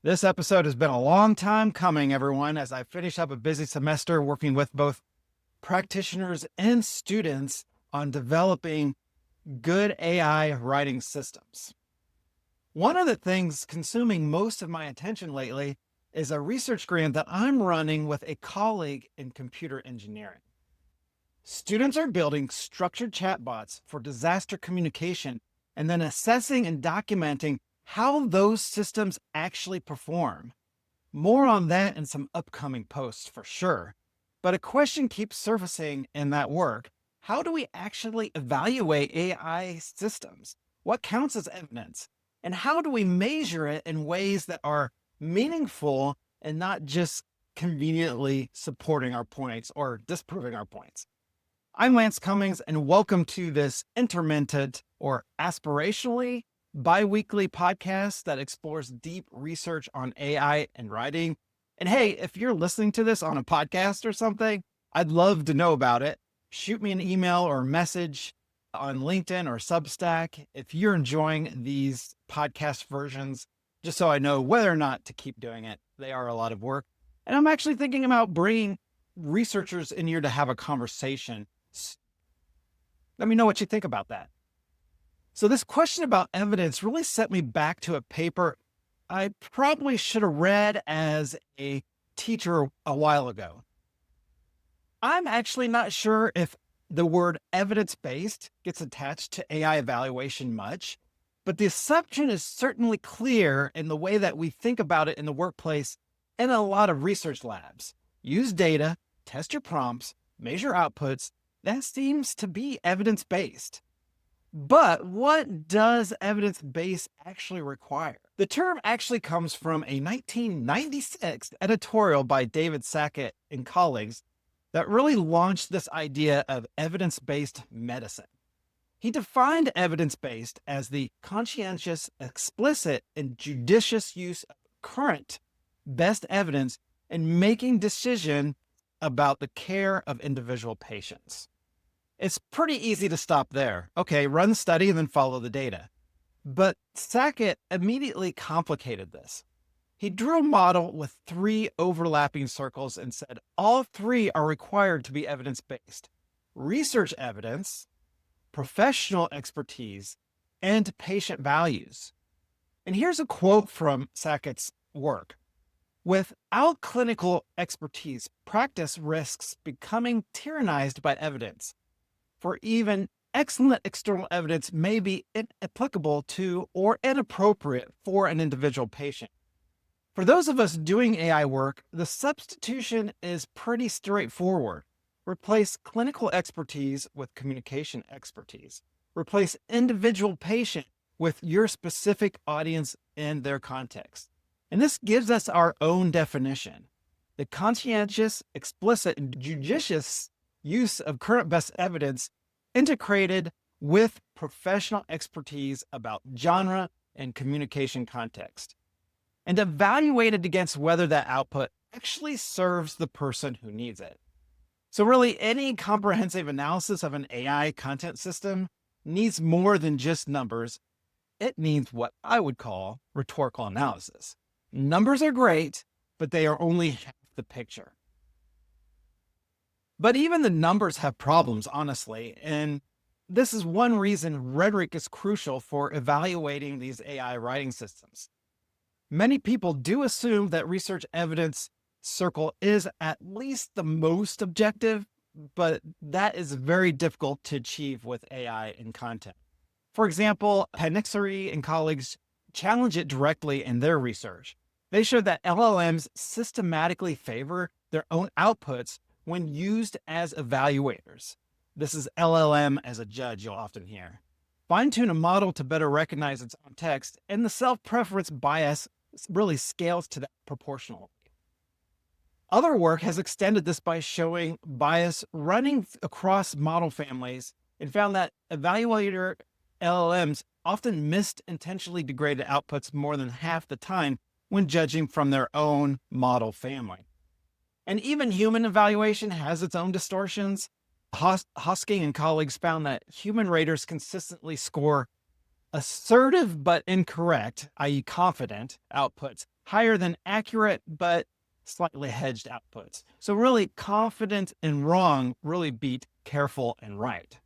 This episode has been a long time coming, everyone, as I finish up a busy semester working with both practitioners and students on developing good AI writing systems. One of the things consuming most of my attention lately is a research grant that I'm running with a colleague in computer engineering. Students are building structured chatbots for disaster communication and then assessing and documenting how those systems actually perform. More on that in some upcoming posts for sure. But a question keeps surfacing in that work. How do we actually evaluate AI systems? What counts as evidence? And how do we measure it in ways that are meaningful and not just conveniently supporting our points or disproving our points? I'm Lance Cummings, and welcome to this intermittent or aspirationally bi-weekly podcast that explores deep research on AI and writing. And hey, if you're listening to this on a podcast or something, I'd love to know about it. Shoot me an email or message on LinkedIn or Substack if you're enjoying these podcast versions, just so I know whether or not to keep doing it. They are a lot of work. And I'm actually thinking about bringing researchers in here to have a conversation. Let me know what you think about that. So this question about evidence really set me back to a paper I probably should have read as a teacher a while ago. I'm actually not sure if the word evidence-based gets attached to AI evaluation much, but the assumption is certainly clear in the way that we think about it in the workplace and in a lot of research labs. Use data, test your prompts, measure outputs. That seems to be evidence-based. But what does evidence-based actually require? The term actually comes from a 1996 editorial by David Sackett and colleagues that really launched this idea of evidence-based medicine. He defined evidence-based as the conscientious, explicit, and judicious use of current best evidence in making decisions about the care of individual patients. It's pretty easy to stop there. Okay, run the study and then follow the data. But Sackett immediately complicated this. He drew a model with 3 overlapping circles and said all 3 are required to be evidence-based: research evidence, professional expertise, and patient values. And here's a quote from Sackett's work. Without clinical expertise, practice risks becoming tyrannized by evidence. For even excellent external evidence may be inapplicable to or inappropriate for an individual patient. For those of us doing AI work, the substitution is pretty straightforward. Replace clinical expertise with communication expertise. Replace individual patient with your specific audience and their context. And this gives us our own definition. The conscientious, explicit, and judicious use of current best evidence integrated with professional expertise about genre and communication context, and evaluated against whether that output actually serves the person who needs it. So really, any comprehensive analysis of an AI content system needs more than just numbers. It needs what I would call rhetorical analysis. Numbers are great, but they are only half the picture. But even the numbers have problems, honestly, and this is one reason rhetoric is crucial for evaluating these AI writing systems. Many people do assume that research evidence circle is at least the most objective, but that is very difficult to achieve with AI and content. For example, Panixari and colleagues challenge it directly in their research. They showed that LLMs systematically favor their own outputs when used as evaluators. This is LLM as a judge, you'll often hear. Fine-tune a model to better recognize its own text, and the self-preference bias really scales to that proportionally. Other work has extended this by showing bias running across model families and found that evaluator LLMs often missed intentionally degraded outputs more than half the time when judging from their own model family. And even human evaluation has its own distortions. Hosking and colleagues found that human raters consistently score assertive but incorrect, i.e. confident, outputs higher than accurate, but slightly hedged outputs. So really confident and wrong really beat careful and right.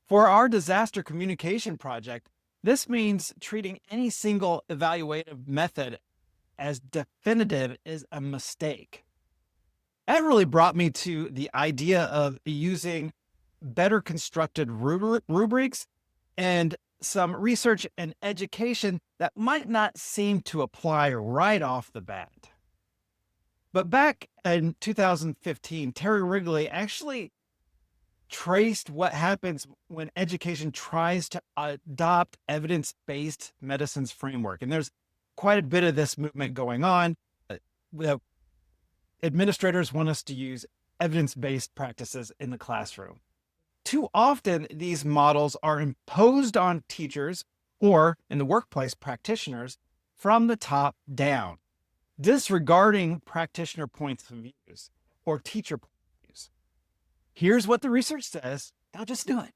For our disaster communication project, this means treating any single evaluative method as definitive is a mistake. That really brought me to the idea of using better constructed rubrics and some research and education that might not seem to apply right off the bat. But back in 2015, Terry Wrigley actually traced what happens when education tries to adopt evidence-based medicine's framework. And there's quite a bit of this movement going on. Administrators want us to use evidence-based practices in the classroom. Too often, these models are imposed on teachers or, in the workplace, practitioners from the top down, disregarding practitioner points of views or teacher points of views. Here's what the research says, now just do it.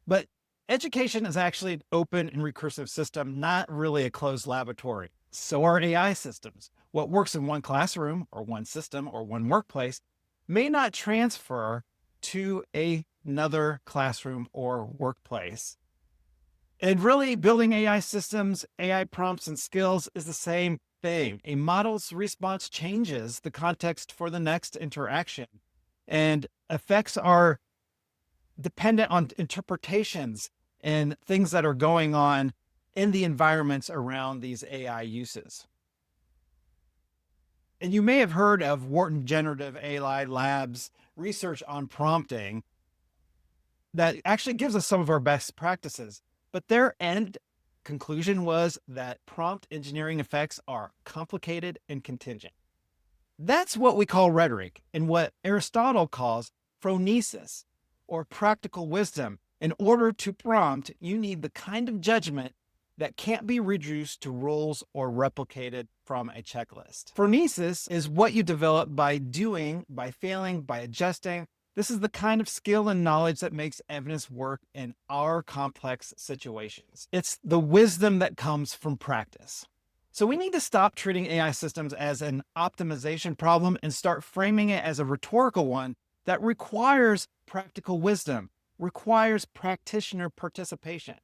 But education is actually an open and recursive system, not really a closed laboratory. So are AI systems. What works in one classroom or one system or one workplace may not transfer to another classroom or workplace. And really, building AI systems, AI prompts, and skills is the same thing. A model's response changes the context for the next interaction, and effects are dependent on interpretations and things that are going on in the environments around these AI uses. And you may have heard of Wharton Generative AI Labs research on prompting that actually gives us some of our best practices. But their end conclusion was that prompt engineering effects are complicated and contingent. That's what we call rhetoric and what Aristotle calls phronesis or practical wisdom. In order to prompt, you need the kind of judgment that can't be reduced to rules or replicated from a checklist. Phronesis is what you develop by doing, by failing, by adjusting. This is the kind of skill and knowledge that makes evidence work in our complex situations. It's the wisdom that comes from practice. So we need to stop treating AI systems as an optimization problem and start framing it as a rhetorical one that requires practical wisdom, requires practitioner participation.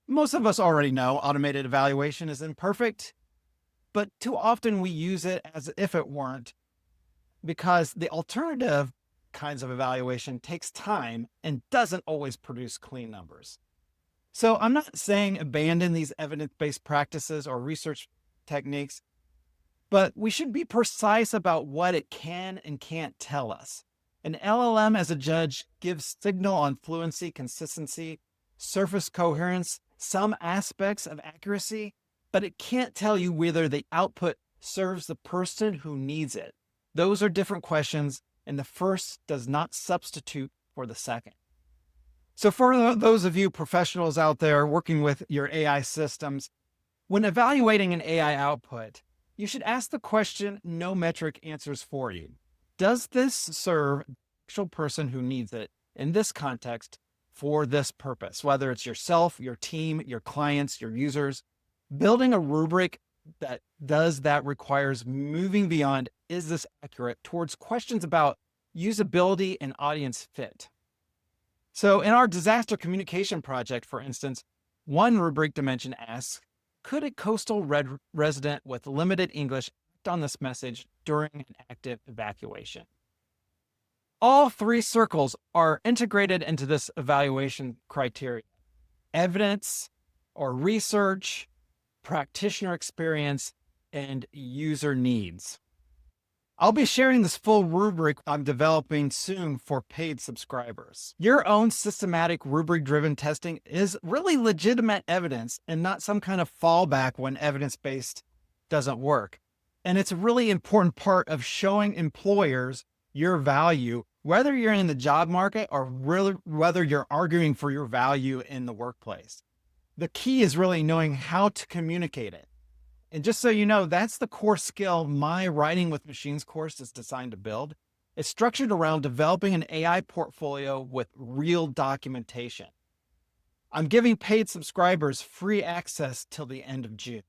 Most of us already know automated evaluation is imperfect, but too often we use it as if it weren't, because the alternative kinds of evaluation takes time and doesn't always produce clean numbers. So I'm not saying abandon these evidence-based practices or research techniques, but we should be precise about what it can and can't tell us. An LLM as a judge gives signal on fluency, consistency, surface coherence, some aspects of accuracy, but it can't tell you whether the output serves the person who needs it. Those are different questions, and the first does not substitute for the second. So for those of you professionals out there working with your AI systems, when evaluating an AI output, you should ask the question no metric answers for you. Does this serve the actual person who needs it in this context for this purpose? Whether it's yourself, your team, your clients, your users, building a rubric that does that requires moving beyond, is this accurate, towards questions about usability and audience fit. So in our disaster communication project, for instance, one rubric dimension asks, could a coastal resident with limited English act on this message during an active evacuation? All three circles are integrated into this evaluation criteria: evidence or research, practitioner experience, and user needs. I'll be sharing this full rubric I'm developing soon for paid subscribers. Your own systematic rubric-driven testing is really legitimate evidence and not some kind of fallback when evidence-based doesn't work. And it's a really important part of showing employers your value, whether you're in the job market or really whether you're arguing for your value in the workplace. The key is really knowing how to communicate it. And just so you know, that's the core skill my Writing with Machines course is designed to build. It's structured around developing an AI portfolio with real documentation. I'm giving paid subscribers free access till the end of June.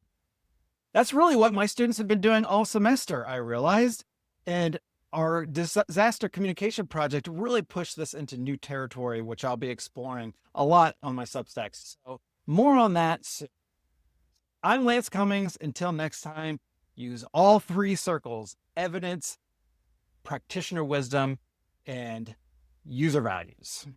That's really what my students have been doing all semester, I realized. And our disaster communication project really pushed this into new territory, which I'll be exploring a lot on my Substacks. So more on that soon. I'm Lance Cummings. Until next time, use all three circles: evidence, practitioner wisdom, and user values.